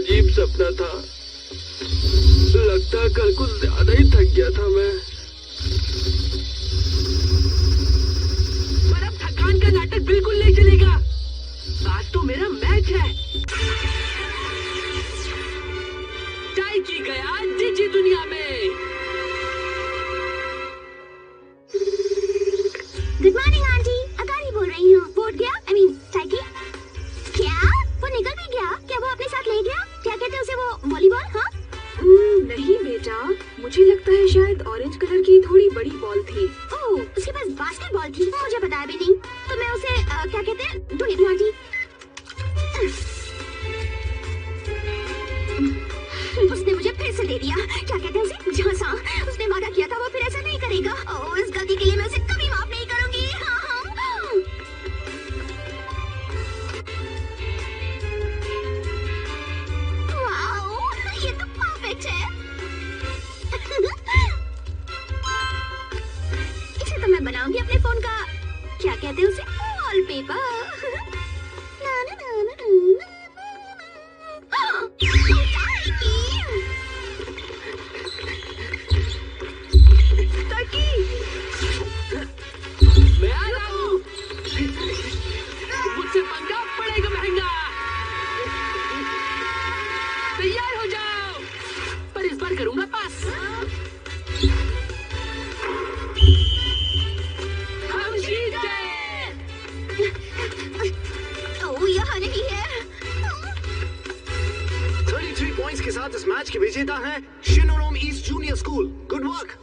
अजीब सपना था। लगता कल कुछ ज्यादा ही थक गया था मैं। पर अब थकान का नाटक बिल्कुल नहीं चलेगा। आज तो मेरा मैच है। टाइकी गया डिजी दुनिया में। गुड मॉर्निंग आंटी, अकारी बोल रही हूँ। बोर्ड गया? I mean, टाइकी? क्या? वो निकल भी गया? क्या वो अपने साथ ले गया? क्या कहते हैं उसे, वो वॉलीबॉल? हाँ? नहीं बेटा, मुझे लगता है शायद ऑरेंज कलर की थोड़ी बड़ी बॉल थी। ओह, उसके पास बास्केटबॉल थी, मुझे बताया भी नहीं। तो मैं उसे क्या कहते हैं, ढूंढी दूँ आंटी। उसने मुझे फिर से दे दिया। क्या कहते हैं उसे, झांसा। उसने वादा किया था वो फिर ऐसा नहीं करेगा। ओह, इस गलती के लिए मैं उसे कभी माफ नहीं करूंगी। हाँ हाँ। वाओ, ये तो परफेक्ट है। इसे तो मैं बनाऊंगी अपने फोन का, क्या कहते हैं उसे, वॉलपेपर। ना ना ना ना ना। मैं आ रहा हूँ। मुझसे पंगा पड़ेगा महंगा। तैयार हो जाओ, पर इस बार करूंगा पास। हम जीत गए। ओह, यहाँ नहीं है। 33 पॉइंट्स के साथ इस मैच के विजेता हैं Shinonome east junior school. Good work.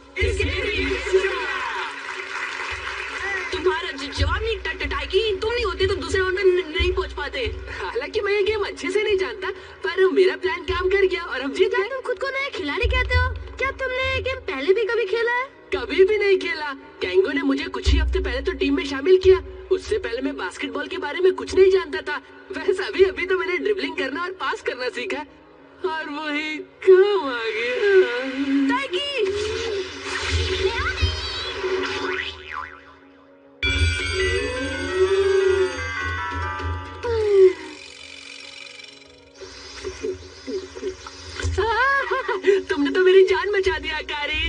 तुम्हारा जवाब नहीं टाइकी। तुम नहीं होते तो दूसरे राउंड में नहीं पहुंच पाते। हालांकि मैं ये गेम अच्छे से नहीं जानता, पर मेरा प्लान काम कर गया और हम जीत गए। तुम खुद को नया खिलाड़ी कहते हो? क्या तुमने ये गेम पहले भी कभी खेला है? कभी भी नहीं खेला। कैंगो ने मुझे कुछ ही हफ्ते पहले तो टीम में शामिल किया। उससे पहले मैं बास्केटबॉल के बारे में कुछ नहीं जानता था। वैसे अभी तो मैंने ड्रिबलिंग करना और पास करना सीखा और वही काम आ गया। टाइकी! तुमने तो मेरी जान बचा दिया कारी।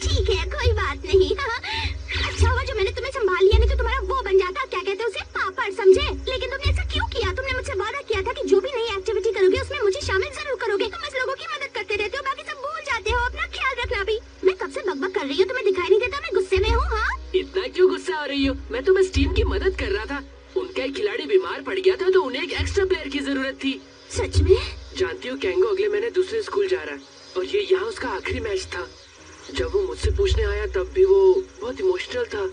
ठीक है, कोई बात नहीं। अच्छा हुआ जो मैंने तुम्हें संभाल लिया, नहीं तो तुम्हारा वो बन जाता, क्या कहते हैं उसे, पापड़, समझे? लेकिन तुमने ऐसा क्यों किया? तुमने मुझसे वादा किया था कि जो भी नई एक्टिविटी करोगे उसमें मुझे शामिल जरूर करोगे। तुम बस लोगों की मदद करते रहते हो, बाकी सब भूल जाते हो। अपना ख्याल रखना भी। मैं कब से बकबक कर रही हूँ, तुम्हें दिखाई नहीं देता मैं गुस्से में हूँ? हाँ, इतना क्यों गुस्सा हो रही हो? मैं तो बस टीम की मदद कर रहा था। उनका एक खिलाड़ी बीमार पड़ गया था तो उन्हें एक एक्स्ट्रा प्लेयर की जरूरत थी। सच में? जानती हो कैंगो अगले महीने दूसरे स्कूल जा रहा है और ये यहाँ उसका आखिरी मैच था। जब वो मुझसे पूछने आया तब भी वो बहुत इमोशनल था।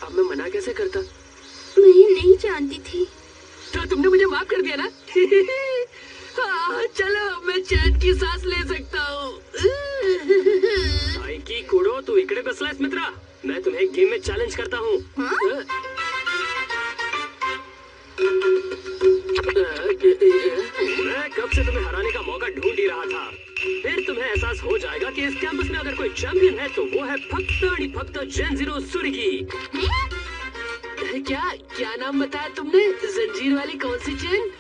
अब मैं मना कैसे करता? मैं नहीं जानती थी। तो तुमने मुझे माफ कर दिया ना? हाँ, चलो मैं चैन की सांस ले सकता हूँ। टाइकी कुडो, तू इकडे बसलायस मित्रा? मैं तुम्हें एक गेम में चैलेंज करता हूँ। मैं कब से तुम्हें हराने का मौका ढूंढ ही रहा था। फिर तुम्हें एहसास हो जाएगा कि इस कैंपस में अगर कोई चैंपियन है तो वो है फक्त जेन0 सुर्गी। क्या नाम बताया तुमने? जंजीर वाली कौन सी चेन?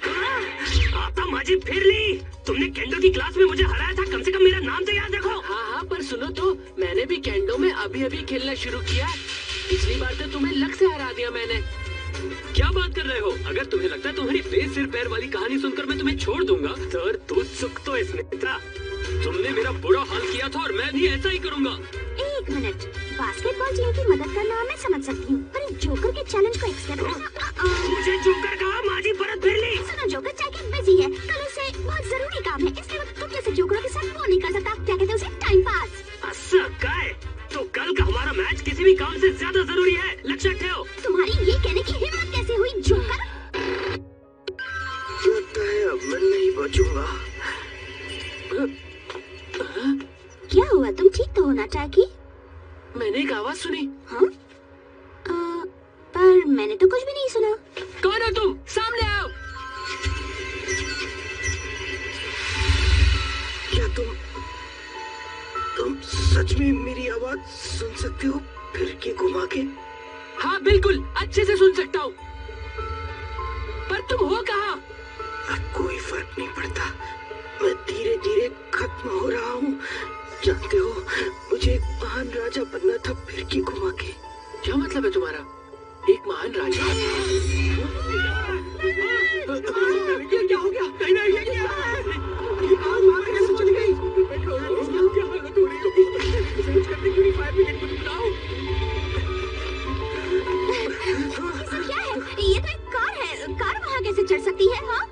आता माझी फिर ली। तुमने केंडो की क्लास में मुझे हराया था, कम से कम मेरा नाम तो याद रखो। हाँ, पर सुनो तो, मैंने भी केंडो में अभी खेलना शुरू किया। पिछली बार तो तुम्हें लक से हरा दिया मैंने। क्या बात कर रहे हो? अगर तुम्हें लगता है तुम्हारी बेस सिर पैर वाली कहानी सुनकर मैं तुम्हें छोड़ दूंगा तो तू चुक तो इस मित्रा। तुमने मेरा बुरा हाल किया था और मैं भी ऐसा ही करूंगा। एक मिनट, बास्केटबॉल टीम की मदद करना मैं समझ सकती हूँ, पर इस जोकर के चैलेंज को एक्सेप्ट करना। मुझे जोकर कहा, माझी परत फिर ली। सुनो, जोकर चाहे बिजी है, कल उसे बहुत जरूरी काम है, इसलिए वो तुम जैसे जोकरों के साथ वो नहीं कर सकता। क्या कहते हैं उसे, टाइम पास। अच्छा काय? तो कल का हमारा मैच किसी भी काम से ज्यादा जरूरी है, लक्ष्य रखो। तुम्हारी ये कहने की हिम्मत कैसे हुई जोकर? लगता है अब मैं नहीं बचूंगा। क्या हुआ, तुम ठीक तो हो ना टाइकी? मैंने एक आवाज सुनी। हाँ? पर मैंने तो कुछ भी नहीं सुना। कौन हो तुम? सामने आओ। क्या तुम सच में मेरी आवाज सुन सकते हो फिर के घुमा के? हाँ बिल्कुल, अच्छे से सुन सकता हूँ। पर तुम हो कहाँ? अब कोई फर्क नहीं पड़ता, राजा बनना था फिरकी घुमा के। क्या मतलब है तुम्हारा? एक महान राजा? ये क्या हो गया? नहीं नहीं, ये क्या है? ये कार मार के कैसे चली गई? क्या हालत हो रही है? सर्च करने क्यों नहीं फायर ब्रिगेड को बुलाओ? क्या है? ये तो एक कार है। कार वहाँ कैसे चढ़ सकती है? हाँ?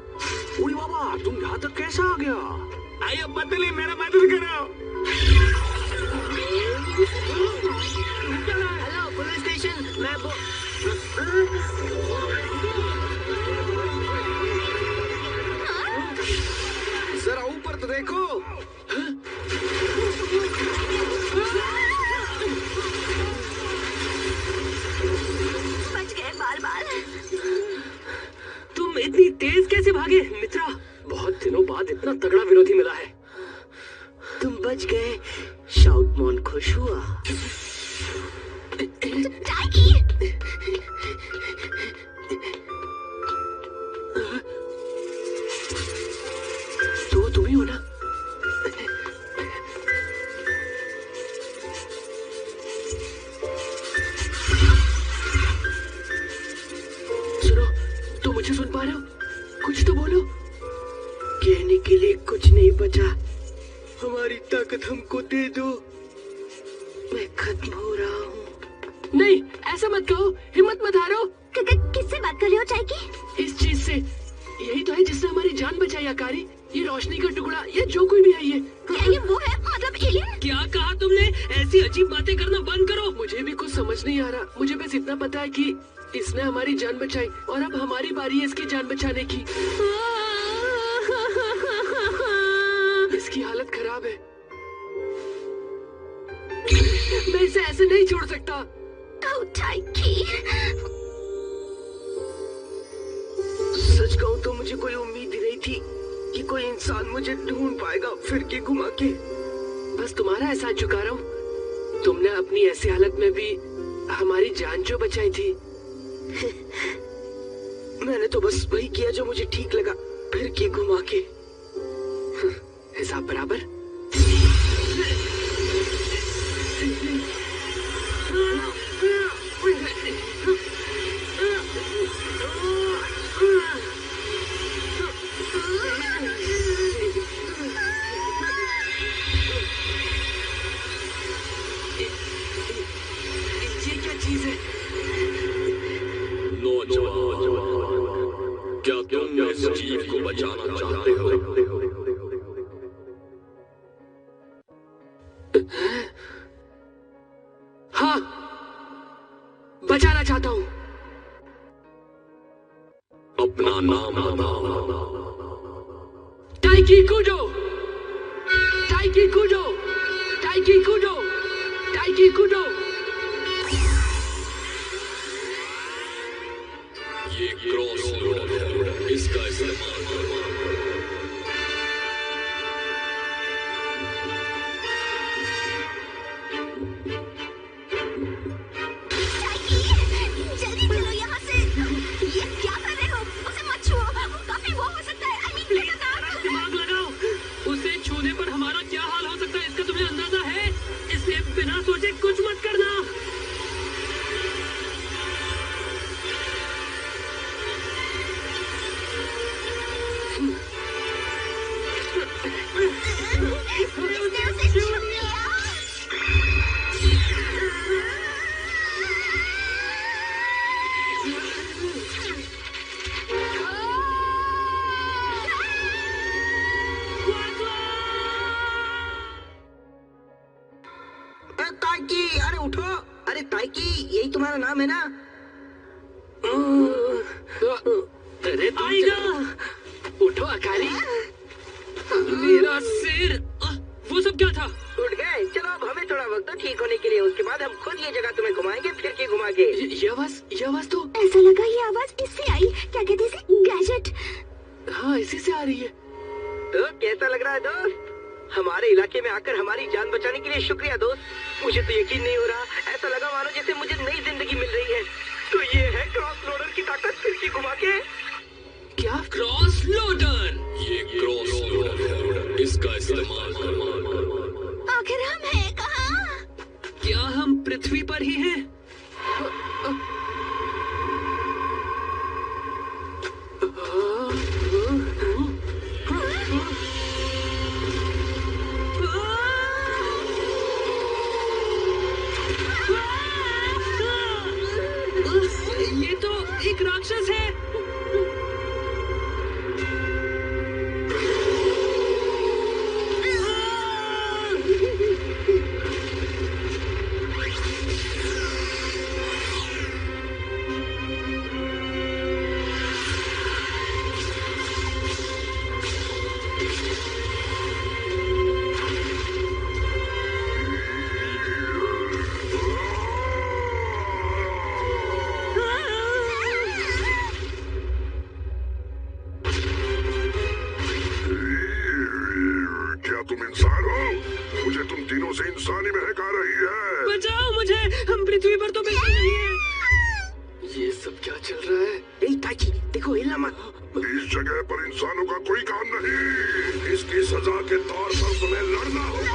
उड़ी बाबा, तुम यहाँ तक कैसे आ गया? आइए बदले, मेरा मदद करो। हेलो पुलिस स्टेशन, मैं जरा ऊपर तो देखो। बच गए बाल बाल। तुम इतनी तेज कैसे भागे मित्रा? बहुत दिनों बाद इतना तगड़ा विरोधी मिला है। तुम बच गए। शाउटमॉन खुश हुआ। टाइकी! तो तुम ही हो ना? सुनो, तुम मुझे सुन पा रहे हो? कुछ तो बोलो। कहने के लिए कुछ नहीं बचा। हमारी ताकत हमको दे दो। मैं खत्म हो रहा हूँ। नहीं, ऐसा मत कहो। हिम्मत मत हारो। किससे बात कर रहे हो टाइकी? इस चीज से। यही तो है जिसने हमारी जान बचाई आकारी। ये रोशनी का टुकड़ा, ये जो कोई भी है ये। क्या ये वो है? मतलब एलियन? क्या कहा तुमने? ऐसी अजीब बातें करना बंद करो। मुझे भी कुछ समझ नहीं आ रहा। मुझे बस इतना पता है कि इसने हमारी जान बचाई और अब हमारी बारी है इसकी जान बचाने की। इसकी हालत खराब है। मैं इसे ऐसे नहीं छोड़ सकता। ओह टाइकी! सच कहूँ तो मुझे कोई उम्मीद ही नहीं थी कि कोई इंसान मुझे ढूंढ पाएगा फिरकी घुमा के। बस तुम्हारा एहसान चुका रहा हूँ। तुमने अपनी ऐसी हालत में भी हमारी जान जो बचाई थी। मैंने तो बस वही किया जो मुझे ठीक लगा, फिरकी घुमा के। हिसाब बराबर। ये क्या चीज है? क्या तुम इस जीव को बचाना चाहते हो? हाँ, बचाना चाहता हूँ। अपना नाम बताओ। टाइकी कूडो, टाइकी कूडो, टाइकी कूडो, टाइकी कूडो। ये क्रॉस लोड है, इसका इस्तेमाल करो। जल्दी चलो यहाँ से। ये क्या कर रहे हो? उसे मत छुओ। वो काफी वो हो सकता है। I mean, खतरनाक। दिमाग लगाओ। उसे छूने पर हमारा क्या हाल हो सकता है इसका तुम्हें अंदाजा है? इसलिए बिना सोचे कुछ मत करना। इसने उसे छू लिया। ताइकी, अरे उठो। अरे ताइकी, यही तुम्हारा नाम है ना? अरे आएगा। उठो अकारी। मेरा सिर। वो सब क्या था? उठ गए? चलो अब हमें थोड़ा वक्त दो ठीक होने के लिए। उसके बाद हम खुद ये जगह तुम्हें घुमाएंगे फिरकी घुमा के। ये आवाज तो ऐसा लगा ये आवाज इससे आई। क्या कहते हैं इसे? गैजेट। हाँ, इसी से आ रही है। तो कैसा लग रहा है दोस्त? हमारे इलाके में आकर हमारी जान बचाने के लिए शुक्रिया दोस्त। मुझे तो यकीन नहीं हो रहा। ऐसा लगा मानो जैसे मुझे नई जिंदगी मिल रही है। तो ये है क्रॉस लोडर की ताकत, फिरकी घुमा के। क्या? Cross loader. ये क्रॉस लोडर है, इसका इस्तेमाल करो। आखिर हम हैं कहाँ? क्या पृथ्वी पर ही हैं। ये तो एक राक्षस है। क्या तुम इंसान हो? मुझे तुम तीनों से इंसानी महक आ रही है। बचाओ मुझे, हम पृथ्वी पर तो बिल्कुल नहीं है। ये सब क्या चल रहा है? ए ताकि देखो, हिलना मत। इस जगह पर इंसानों का कोई काम नहीं। इसकी सजा के तौर पर तुम्हें लड़ना होगा।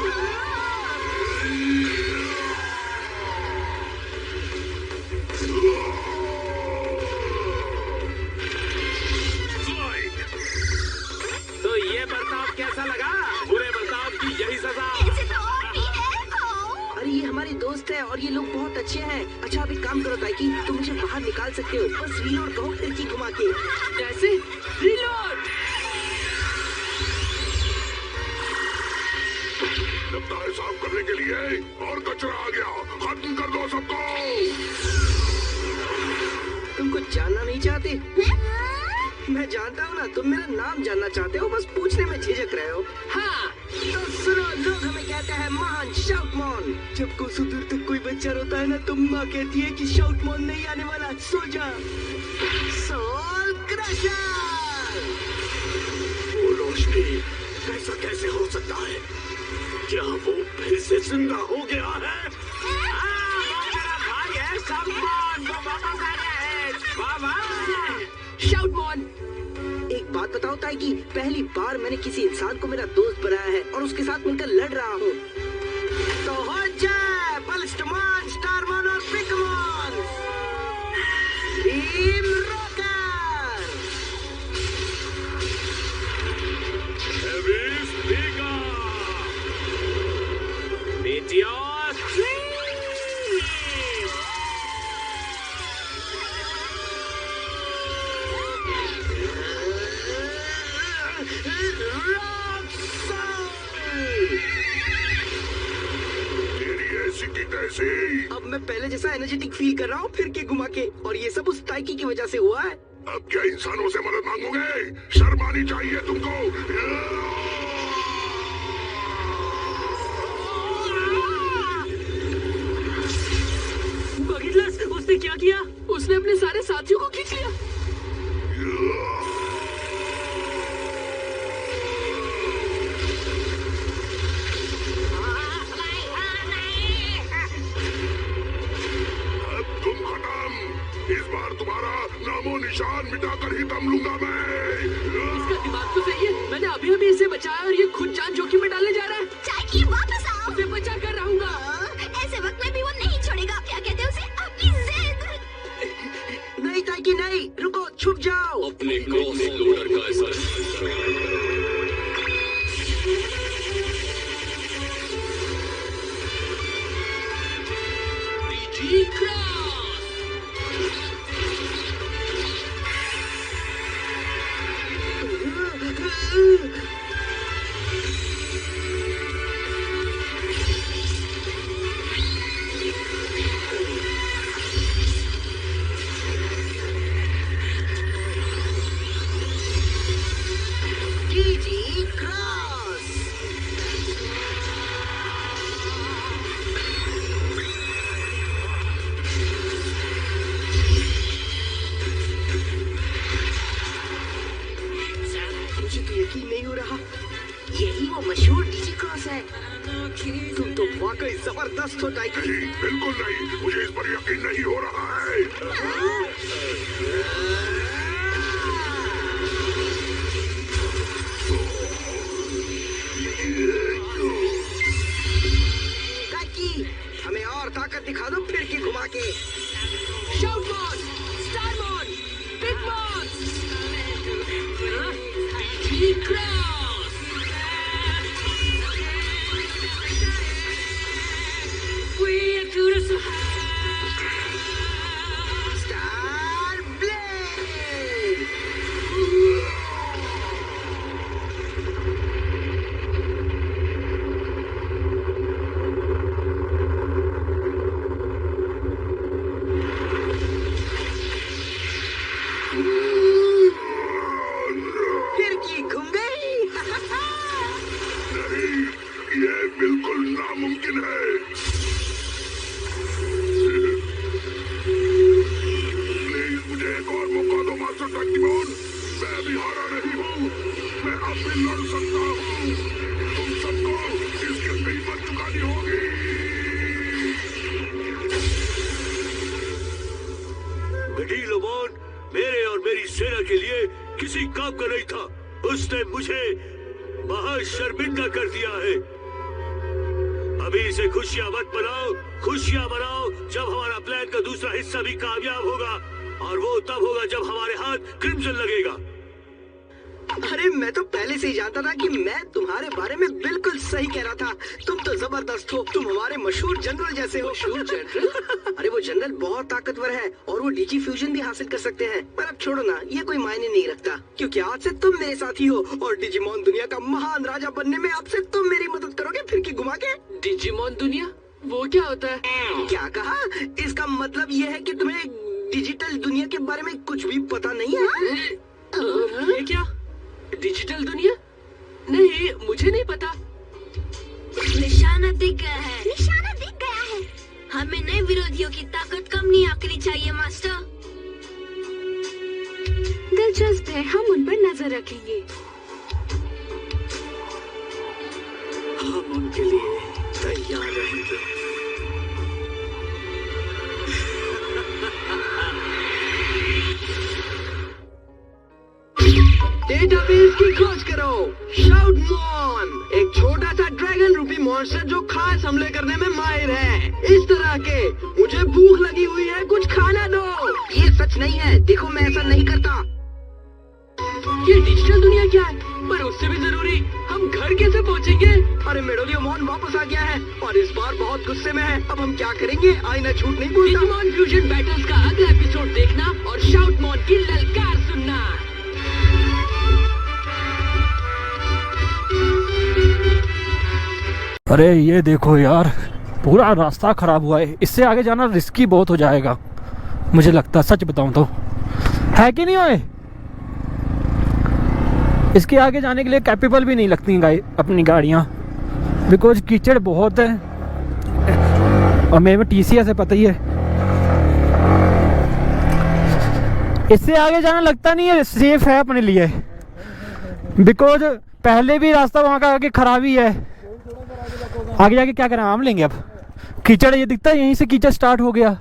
तो ये बर्ताव कैसा लगा? बुरे बर्ताव की यही सजा। ऐसे तो और भी है। आओ। अरे ये हमारे दोस्त है और ये लोग बहुत अच्छे हैं। अच्छा आप एक काम करो ताकि तुम मुझे बाहर निकाल सकते हो, बस रीलोड कहो खिड़की घुमा के। कैसे? रीलोड। लगता है साफ करने के लिए और कचरा आ गया। खत्म कर दो सबको। तुम कुछ जानना नहीं चाहते? मैं जानता हूँ ना, तुम मेरा नाम जानना चाहते हो, बस पूछने में झिझक रहे हो। हाँ तो सुनो, लोग हमें कहते हैं महान शाउटमॉन। जब को सुदूर तक कोई बच्चा रोता है ना, तो माँ कहती है कि शाउटमॉन नहीं आने वाला, सो जा। Soul crusher. वो रोशनी, ऐसा कैसे हो सकता है? क्या वो फिर से जिंदा हो गया है? भाई है शाउटमॉन, वो वापस आ गया है। बाबा शाउटमॉन, एक बात बताओ ताकि पहली बार मैंने किसी इंसान को मेरा दोस्त बनाया है और उसके साथ मिलकर लड़ रहा हूँ। तो हो जाए बलिस्टमॉन, स्टारमॉन और Pickmon. Team rocker. Heavy speaker. Meteor stream. तेरी ऐसी की तैसी। अब मैं पहले जैसा एनर्जेटिक फील कर रहा हूँ फिर के घुमा के, और ये सब उस ताइकी की वजह से हुआ है। अब क्या इंसानों से मदद मांगोगे? शर्म आनी चाहिए तुमको। बगिटलस, उसने क्या किया? उसने अपने सारे साथियों को खींच लिया। अब तुम खत्म। इस बार तुम्हारा नामो निशान मिटाकर ही दम लूंगा मैं। इसका दिमाग तो सही है। मैंने अभी अभी इसे बचाया और ये खुद जान जोखिम में डालने जा रहा है। चाकी वापस आओ। उसे बचा कर रहूंगा। ऐसे वक्त में भी वो नहीं छोड़ेगा। क्या कहते हैं उसे? अपनी जिद। नहीं ताकि नहीं, रुको, छुप जाओ। अपने क्रॉस लोडर का असर। DG cross. DG cross. मुझे तो यकीन नहीं हो रहा, यही वो मशहूर डीजी क्रॉस है। तुम तो वाकई जबरदस्त हो ताइकी। नहीं, बिल्कुल नहीं। मुझे इस पर यकीन नहीं हो रहा है। ताइकी, हमें और ताकत दिखा दो। Star blade. खिड़की घूम गई। नहीं, ये बिल्कुल नामुमकिन है। प्लीज मुझे एक और मौका दो मास्टर शक्तिमान। मैं अभी हारा नहीं हूँ, मैं अब भी लड़ सकता हूँ। तुम सबको इसकी कीमत चुकानी होगी। लोबान मेरे और मेरी सेना के लिए किसी काम का नहीं था। उसने मुझे महाशर्मिंदा कर दिया है। अभी इसे खुशियां मत मनाओ, खुशियां मनाओ जब हमारा प्लान का दूसरा हिस्सा भी कामयाब होगा, और वो तब होगा जब हमारे हाथ क्रिम्सन लगेगा। अरे मैं तो पहले से ही जानता था कि मैं तुम्हारे बारे में बिल्कुल सही कह रहा था। तुम तो जबरदस्त हो, तुम हमारे मशहूर जनरल जैसे हो। मशहूर जनरल? अरे वो जनरल बहुत ताकतवर है और वो डीजी फ्यूजन भी हासिल कर सकते हैं। पर अब छोड़ो ना, ये कोई मायने नहीं रखता, क्योंकि आज से तुम मेरे साथी हो और डिजिमॉन दुनिया का महान राजा बनने में अब से तुम मेरी मदद करोगे फिरकी घुमा के। डिजिमॉन दुनिया? वो क्या होता है? क्या कहा? इसका मतलब ये है कि तुम्हें डिजिटल दुनिया के बारे में कुछ भी पता नहीं है? ये क्या डिजिटल दुनिया? नहीं, मुझे नहीं पता। निशाना दिख गया है। निशाना दिख गया है। हमें नए विरोधियों की ताकत कम नहीं आंकनी चाहिए मास्टर। दिलचस्प है, हम उन पर नजर रखेंगे। हम उनके लिए तैयार रहेंगे। डेटाबेस की खोज करो। शाउट मॉन, एक छोटा सा ड्रैगन रूपी मॉन्स्टर जो खास हमले करने में माहिर है। इस तरह के, मुझे भूख लगी हुई है, कुछ खाना दो। ये सच नहीं है, देखो मैं ऐसा नहीं करता। ये डिजिटल दुनिया क्या है? पर उससे भी जरूरी, हम घर कैसे पहुंचेंगे? अरे मेडोलियोमॉन वापस आ गया है और इस बार बहुत गुस्से में है। अब हम क्या करेंगे? आईना झूठ नहीं बोलता। डिजिमॉन फ्यूजन बैटल्स का अगला एपिसोड देखना और शाउट मॉन की ललकार सुनना। अरे ये देखो यार, पूरा रास्ता ख़राब हुआ है। इससे आगे जाना रिस्की बहुत हो जाएगा मुझे लगता है, सच बताऊं तो। है कि नहीं ओए? इसके आगे जाने के लिए कैपेबल भी नहीं लगती अपनी गाड़ियाँ, बिकॉज कीचड़ बहुत है और मेरे में TCS है, पता ही है। इससे आगे जाना लगता नहीं है सेफ है अपने लिए, बिकॉज पहले भी रास्ता वहाँ का आगे खराब ही है। आगे जाके क्या करें, आम लेंगे अब। कीचड़ ये दिखता है, यहीं से कीचड़ स्टार्ट हो गया।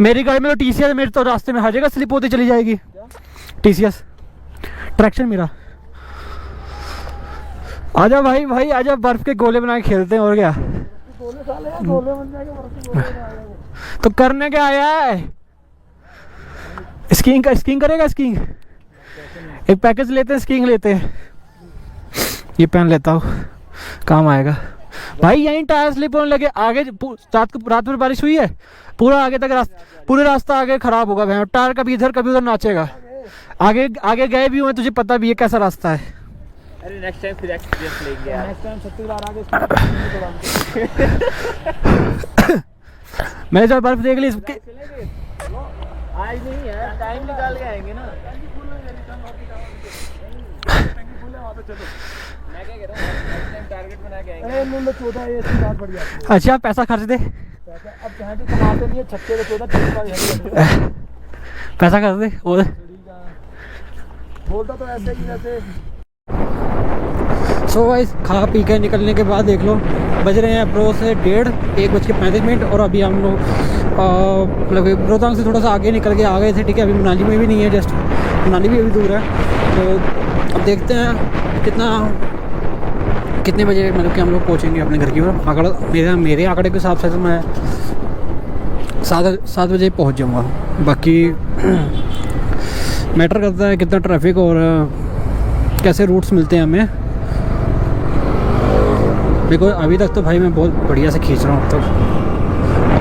मेरी गाड़ी में तो TCS, मेरे तो रास्ते में हर जगह स्लिप होती चली जाएगी। TCS ट्रैक्शन मेरा। आजा भाई भाई आजा, बर्फ के गोले बना के खेलते हैं, और क्या। तो करने क्या आया है? स्कीइंग करेगा? स्कीइंग एक पैकेज लेते हैं, स्कीइंग लेते हैं। ये पहन लेता हूँ, काम आएगा भाई। यहीं टायर स्लिप होने लगे आगे। रात में बारिश हुई है, पूरा आगे तक पूरे रास्ता आगे खराब होगा। भाई टायर कभी इधर कभी उधर नाचेगा। आगे गए भी हुए, तुझे पता भी है कैसा रास्ता है। अरे नेक्स्ट टाइम फिर एक्सपीरियंस लेंगे यार। नेक्स्ट टाइम 36 बार आगे मैंने जब बर्फ देख ली इसके। आज नहीं है, टाइम निकाल के आएंगे ना। मैं क्या कह रहा हूँ, नेक्स्ट टाइम टारगेट बना के आएंगे। अरे मुंडा 14 है, इसकी बात बढ़ जाती है। अच्छा पैसा खर्च दे। पैसा अब जहाँ भी कमाते नहीं है, 36 14 30 बार है। पैसा खर्च दे वो बोलता तो ऐसे ही जैसे। सो गाइस, खा पी के निकलने के बाद देख लो, बज रहे हैं अप्रोच से 1:35 और अभी हम लोग मतलब रोहतांग से थोड़ा सा आगे निकल के आ गए थे। ठीक है, अभी मनाली में भी नहीं है, जस्ट मनाली भी अभी दूर है। तो अब देखते हैं कितने बजे मतलब कि हम लोग पहुँचेंगे अपने घर की ओर। मेरे आंकड़े के हिसाब से तो मैं 7 बजे पहुँच जाऊँगा। बाकी मैटर करता है कितना ट्रैफिक और कैसे रूट्स मिलते हैं हमें। देखो अभी तक तो भाई मैं बहुत बढ़िया से खींच रहा हूँ, तो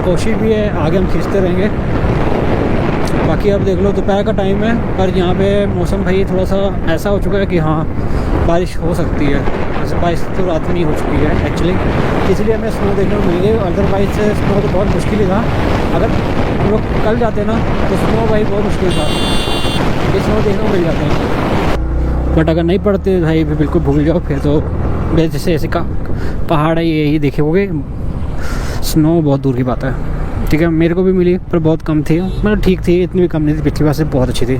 कोशिश भी है आगे हम खींचते रहेंगे। बाकी अब देख लो दोपहर का टाइम है, पर यहाँ पे मौसम भाई थोड़ा सा ऐसा हो चुका है कि हाँ बारिश हो सकती है। वैसे बारिश तो रात में ही हो चुकी है एक्चुअली, इसलिए हमें स्नो देखने को मिल गई। अदरवाइज स्नो तो बहुत मुश्किल ही था। अगर हम लोग कल जाते ना तो स्नो भाई बहुत मुश्किल था, ये स्नो देखने को मिल जाते हैं। बट अगर नहीं पड़ते भाई बिल्कुल भूल जाओ, फिर तो जैसे ऐसे का पहाड़ है यही देखे होगे, स्नो बहुत दूर की बात है। ठीक है, मेरे को भी मिली पर बहुत कम थी, मतलब ठीक थी, इतनी भी कम नहीं थी, पिछली बार से बहुत अच्छी थी।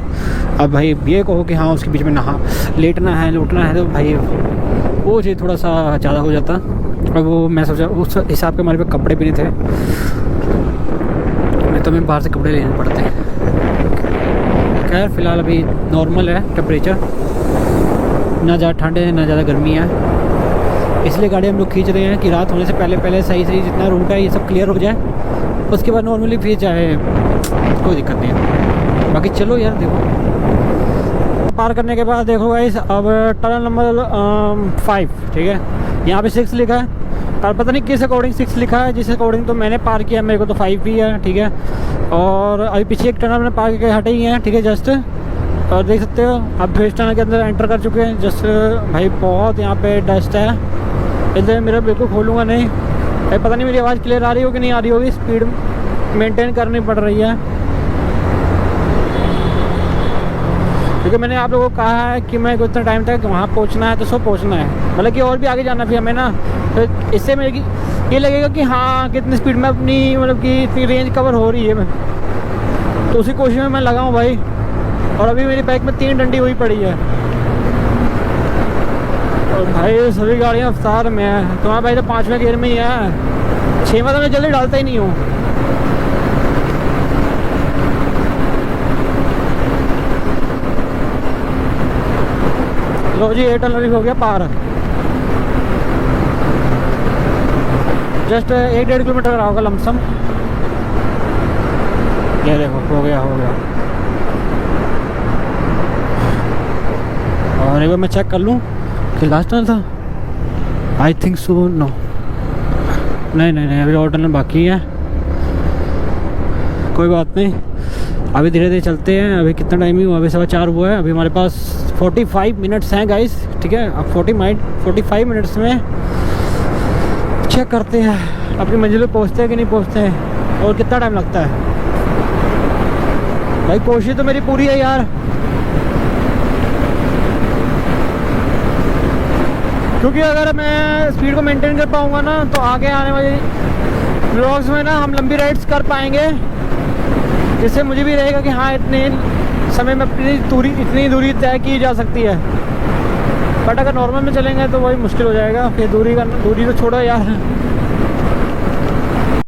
अब भाई ये कहो कि हाँ उसके बीच में नहा लेटना है लूटना है, तो भाई वो चीज़ थोड़ा सा ज़्यादा हो जाता। और वो मैं सोचा उस हिसाब के हमारे पे कपड़े भी नहीं थे, नहीं तो हमें बाहर से कपड़े लेने पड़ते हैं। खैर फ़िलहाल अभी नॉर्मल है टेम्परेचर, ना ज़्यादा ठंड है ना ज़्यादा गर्मी है, इसलिए गाड़ी हम लोग खींच रहे हैं कि रात होने से पहले सही जितना रूट है ये सब क्लियर हो जाए, उसके बाद नॉर्मली फिर चाहे कोई दिक्कत नहीं है। बाकी चलो यार देखो पार करने के बाद देखो गाइस, अब टनल नंबर 5, ठीक है, यहाँ पे 6 लिखा है, पर पता नहीं किस अकॉर्डिंग 6 लिखा है, जिस अकॉर्डिंग तो मैंने पार किया, मेरे को तो 5 ही है। ठीक है, और अभी पीछे एक टनल मैंने पार करके हटे ही हैं, ठीक है जस्ट, और देख सकते हो अब भेज टनल के अंदर एंटर कर चुके हैं जस्ट। भाई बहुत यहाँ पे डस्ट है, इसलिए मेरा बिल्कुल खोलूँगा नहीं। भाई पता नहीं मेरी आवाज़ क्लियर आ रही होगी नहीं आ रही होगी, स्पीड मेंटेन करनी पड़ रही है, क्योंकि मैंने आप लोगों को कहा है कि मेरे को इतना टाइम तक वहाँ पहुँचना है, तो सब पहुँचना है, मतलब कि और भी आगे जाना भी हमें ना, तो इससे मेरे ये लगेगा कि हाँ कितनी स्पीड में अपनी मतलब कि इतनी रेंज कवर हो रही है, तो उसी कोशिश में मैं लगा हूँ भाई। और अभी मेरी बाइक में 3 डंडी हुई पड़ी है, और भाई सभी गाड़ियाँ रफ्तार में है। तुम्हारा भाई तो 5वें गियर में ही है, 6वां तो मैं जल्दी डालता ही नहीं हूँ। लो जी 8 टनल हो गया पार, जस्ट 1-1.5 किलोमीटर का होगा लमसम। ये देखो हो गया। और एक बार मैं चेक कर लूँ कि लास्ट टनल था, आई थिंक सो नो, नहीं अभी और टनल बाकी है, कोई बात नहीं, अभी धीरे धीरे चलते हैं। अभी कितना टाइम ही हुआ, अभी 4:15 हुआ है, अभी हमारे पास 45 मिनट्स हैं गाइस। ठीक है, अब 45 मिनट्स में चेक करते हैं अपनी मंजिल पे पहुँचते हैं कि नहीं पहुँचते हैं, और कितना टाइम लगता है। भाई कोशिश तो मेरी पूरी है यार, क्योंकि अगर मैं स्पीड को मेंटेन कर पाऊंगा ना, तो आगे आने वाले व्लॉग्स में ना हम लंबी राइड्स कर पाएंगे, जिससे मुझे भी रहेगा कि हाँ इतने समय में इतनी दूरी तय की जा सकती है। बट अगर नॉर्मल में चलेंगे तो वही मुश्किल हो जाएगा, फिर दूरी तो छोड़ो यार,